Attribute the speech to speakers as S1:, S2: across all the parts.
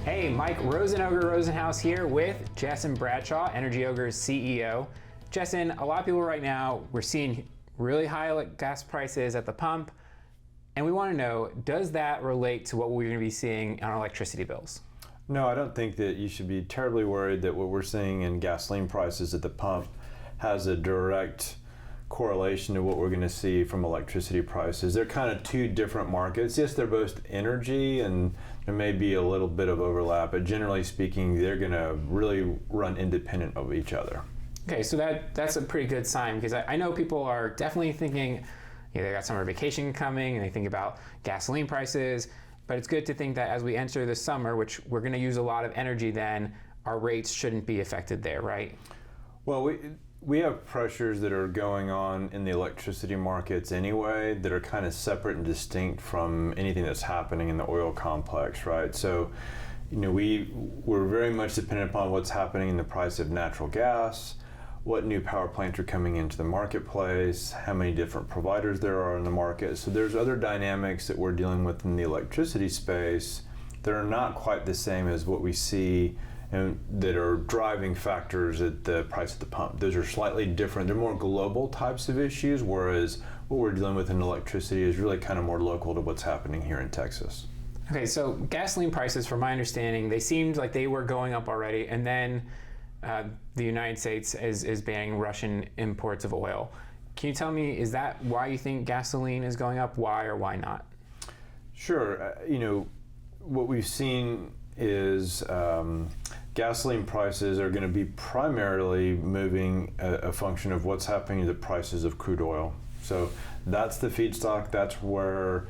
S1: Hey, Mike Ogre Rosenhaus here with Jesson Bradshaw, Energy Ogre's CEO. Jesson, a lot of people right now, we're seeing really high gas prices at the pump, and we want to know, does that relate to what we're going to be seeing on our electricity bills?
S2: No, I don't think that you should be terribly worried that what we're seeing in gasoline prices at the pump has a direct correlation to what we're going to see from electricity prices. They're kind of two different markets. Yes, they're both energy and there may be a little bit of overlap, but generally speaking, they're going to really run independent of each other.
S1: Okay, so that's a pretty good sign, because I know people are definitely thinking, they got summer vacation coming and they think about gasoline prices, but it's good to think that as we enter the summer, which we're going to use a lot of energy then, our rates shouldn't be affected there, right?
S2: Well, we have pressures that are going on in the electricity markets anyway that are kind of separate and distinct from anything that's happening in the oil complex, right? So, we're very much dependent upon what's happening in the price of natural gas, what new power plants are coming into the marketplace, how many different providers there are in the market. So there's other dynamics that we're dealing with in the electricity space that are not quite the same as what we see and that are driving factors at the price at the pump. Those are slightly different. They're more global types of issues, whereas what we're dealing with in electricity is really kind of more local to what's happening here in Texas.
S1: Okay, so gasoline prices, from my understanding, they seemed like they were going up already, and then the United States is banning Russian imports of oil. Can you tell me, is that why you think gasoline is going up? Why or why not?
S2: Sure. What we've seen is gasoline prices are going to be primarily moving a function of what's happening to the prices of crude oil. So that's the feedstock, that's where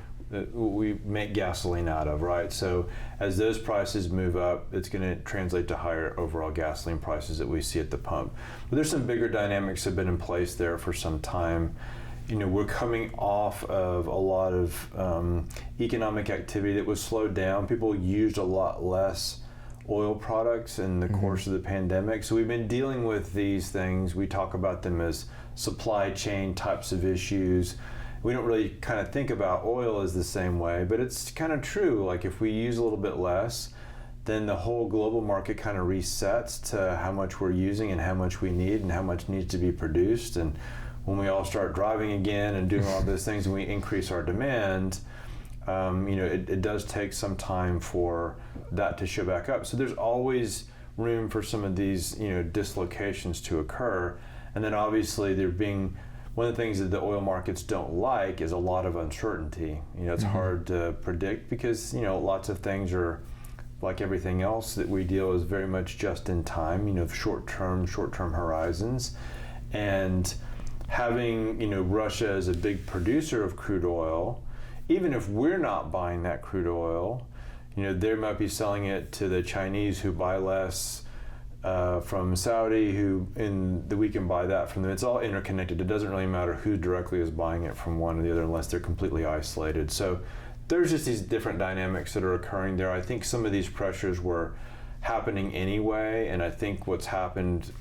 S2: we make gasoline out of, right? So as those prices move up, it's going to translate to higher overall gasoline prices that we see at the pump. But there's some bigger dynamics that have been in place there for some time. We're coming off of a lot of economic activity that was slowed down. People used a lot less oil products in the course of the pandemic. So we've been dealing with these things. We talk about them as supply chain types of issues. We don't really kind of think about oil as the same way, but it's kind of true. Like if we use a little bit less, then the whole global market kind of resets to how much we're using and how much we need and how much needs to be produced. And when we all start driving again and doing all those things and we increase our demand, it does take some time for that to show back up. So there's always room for some of these, dislocations to occur. And then obviously one of the things that the oil markets don't like is a lot of uncertainty. It's hard to predict because, lots of things are like everything else that we deal with very much just in time, short-term horizons. And having, Russia as a big producer of crude oil, even if we're not buying that crude oil, they might be selling it to the Chinese who buy less from Saudi, we can buy that from them. It's all interconnected. It doesn't really matter who directly is buying it from one or the other unless they're completely isolated. So there's just these different dynamics that are occurring there. I think some of these pressures were happening anyway, and I think what's happened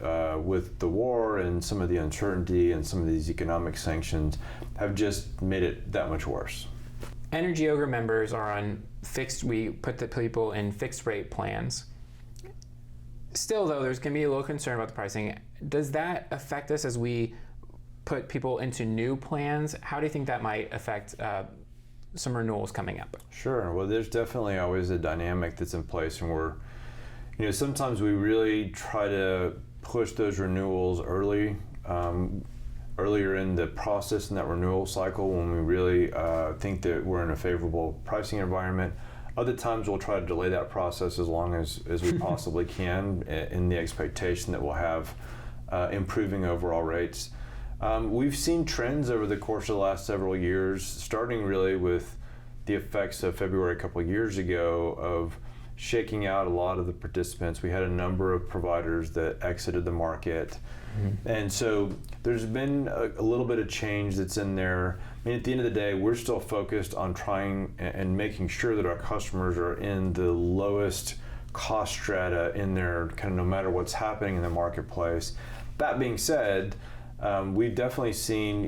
S2: with the war and some of the uncertainty and some of these economic sanctions have just made it that much worse.
S1: Energy Ogre members are on we put the people in fixed rate plans. Still though, there's going to be a little concern about the pricing. Does that affect us as we put people into new plans? How do you think that might affect some renewals coming up?
S2: Sure. Well, there's definitely always a dynamic that's in place, and sometimes we really try to push those renewals earlier in the process in that renewal cycle when we really think that we're in a favorable pricing environment. Other times we'll try to delay that process as long as we possibly can in the expectation that we'll have improving overall rates. We've seen trends over the course of the last several years, starting really with the effects of February a couple of years ago of shaking out a lot of the participants. We had a number of providers that exited the market. And so there's been a little bit of change that's in there. I mean, at the end of the day, we're still focused on trying and making sure that our customers are in the lowest cost strata in there, kind of no matter what's happening in the marketplace. That being said, we've definitely seen,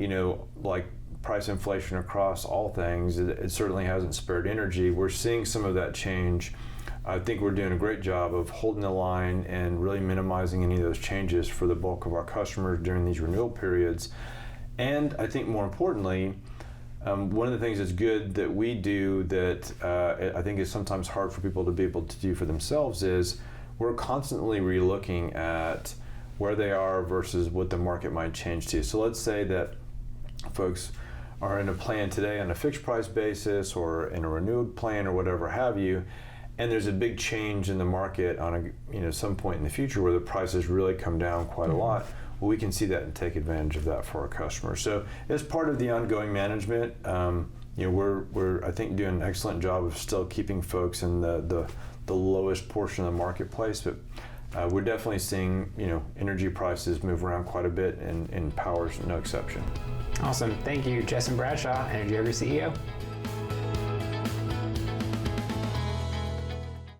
S2: price inflation across all things. It certainly hasn't spared energy. We're seeing some of that change I think we're doing a great job of holding the line and really minimizing any of those changes for the bulk of our customers during these renewal periods. And I think more importantly, one of the things that's good that we do that I think is sometimes hard for people to be able to do for themselves is we're constantly relooking at where they are versus what the market might change to. So let's say that folks are in a plan today on a fixed price basis or in a renewed plan or whatever have you, and there's a big change in the market on some point in the future where the prices really come down quite a lot. Well, we can see that and take advantage of that for our customers. So as part of the ongoing management, we're I think doing an excellent job of still keeping folks in the lowest portion of the marketplace, but we're definitely seeing energy prices move around quite a bit, and power's no exception.
S1: Awesome. Thank you, Jesson Bradshaw, Energy Ogre CEO.